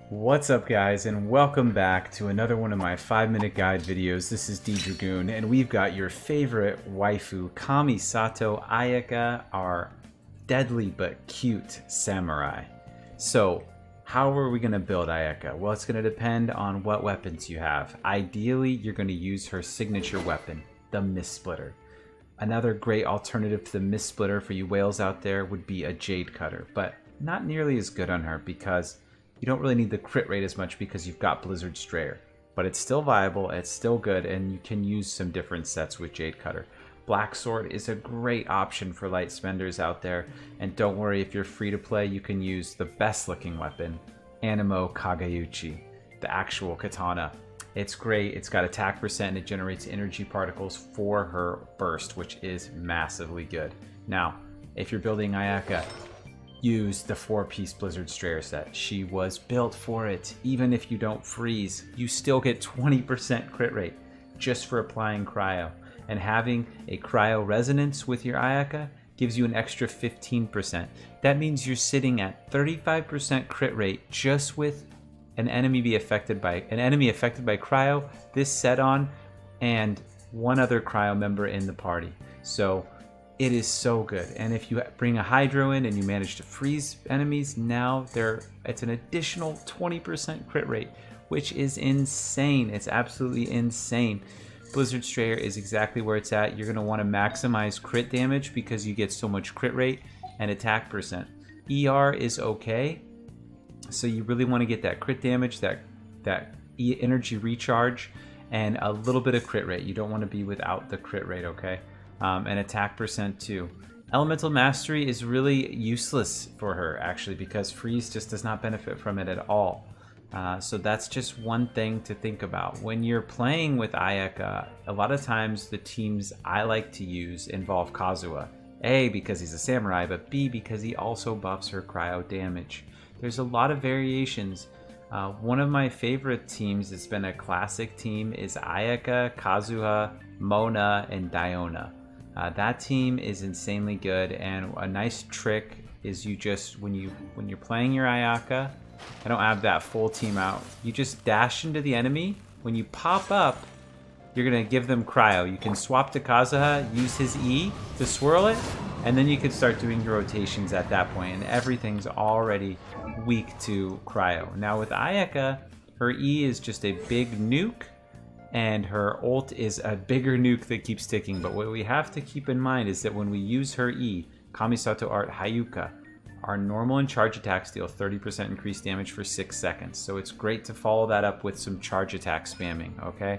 What's up guys, and welcome back to another one of my 5-minute guide videos. This is D-Dragoon, and we've got your favorite waifu, Kamisato Ayaka, our deadly but cute samurai. So, how are we going to build Ayaka? Well, it's going to depend on what weapons you have. Ideally, you're going to use her signature weapon, the Mist Splitter. Another great alternative to the Mist Splitter for you whales out there would be a Jade Cutter, but not nearly as good on her because you don't really need the crit rate as much because you've got Blizzard Strayer. But it's still viable, it's still good, and you can use some different sets with Jade Cutter. Black Sword is a great option for light spenders out there, and don't worry, if you're free to play, you can use the best looking weapon, Anemo Kagayuchi, the actual katana. It's great, it's got attack percent, and it generates energy particles for her burst, which is massively good. Now, if you're building Ayaka, use the 4-piece Blizzard Strayer set. She was built for it. Even if you don't freeze, you still get 20% crit rate just for applying cryo. And having a cryo resonance with your Ayaka gives you an extra 15%. That means you're sitting at 35% crit rate just with an enemy affected by cryo, this set on, and one other cryo member in the party. So it is so good. And if you bring a Hydro in and you manage to freeze enemies, now it's an additional 20% crit rate, which is insane. It's absolutely insane. Blizzard Strayer is exactly where it's at. You're going to want to maximize crit damage because you get so much crit rate and attack percent. ER is okay, so you really want to get that crit damage, that energy recharge, and a little bit of crit rate. You don't want to be without the crit rate, okay? And attack percent too. Elemental Mastery is really useless for her actually because freeze just does not benefit from it at all. So that's just one thing to think about. When you're playing with Ayaka, a lot of times the teams I like to use involve Kazuha. A, because he's a samurai, but B, because he also buffs her cryo damage. There's a lot of variations. One of my favorite teams that's been a classic team is Ayaka, Kazuha, Mona, and Diona. That team is insanely good, and a nice trick is you just, when you're playing your Ayaka, I don't have that full team out, you just dash into the enemy. When you pop up, you're going to give them cryo. You can swap to Kazuha, use his E to swirl it, and then you can start doing your rotations at that point, and everything's already weak to cryo. Now with Ayaka, her E is just a big nuke, and her ult is a bigger nuke that keeps ticking. But what we have to keep in mind is that when we use her E, Kamisato Ayaka, our normal and charge attacks deal 30% increased damage for 6 seconds. So it's great to follow that up with some charge attack spamming, okay?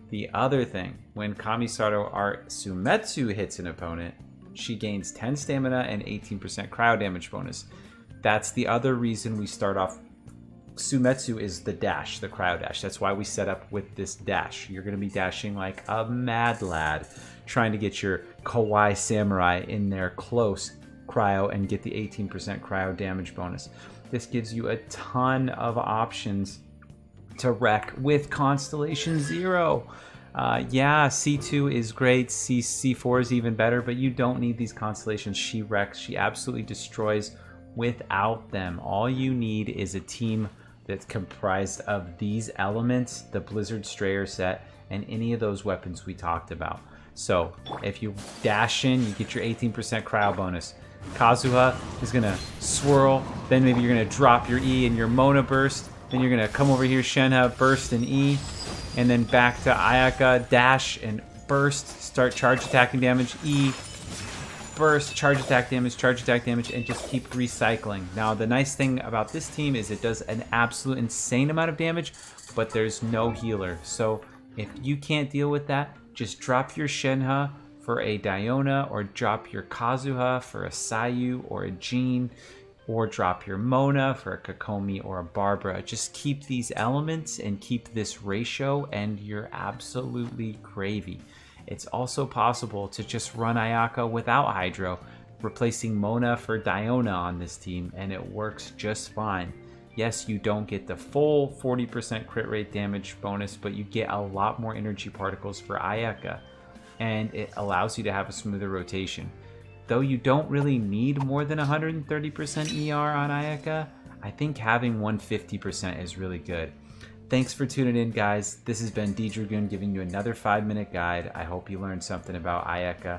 The other thing, when Kamisato Sumetsu hits an opponent, she gains 10 stamina and 18% cryo damage bonus. That's the other reason we start off. Sumetsu is the dash, the cryo dash. That's why we set up with this dash. You're going to be dashing like a mad lad, trying to get your Kawaii samurai in there close cryo and get the 18% cryo damage bonus. This gives you a ton of options to wreck with Constellation Zero. Yeah, C2 is great, C4 is even better, but you don't need these constellations. She wrecks, she absolutely destroys without them. All you need is a team that's comprised of these elements, the Blizzard Strayer set, and any of those weapons we talked about. So if you dash in, you get your 18% cryo bonus. Kazuha is gonna swirl, then maybe you're gonna drop your E and your Mona burst, then you're gonna come over here, Shenhe, burst and E, and then back to Ayaka, dash and burst, start charge attacking damage, E, burst, charge attack damage, and just keep recycling. Now the nice thing about this team is it does an absolute insane amount of damage, but there's no healer. So if you can't deal with that, just drop your Shenhe for a Diona, or drop your Kazuha for a Sayu or a Jean, or drop your Mona for a Kokomi or a Barbara. Just keep these elements and keep this ratio and you're absolutely gravy. It's also possible to just run Ayaka without Hydro, replacing Mona for Diona on this team, and it works just fine. Yes, you don't get the full 40% crit rate damage bonus, but you get a lot more energy particles for Ayaka, and it allows you to have a smoother rotation. Though you don't really need more than 130% ER on Ayaka, I think having 150% is really good. Thanks for tuning in, guys. This has been D Dragoon giving you another 5-minute guide. I hope you learned something about Ayaka.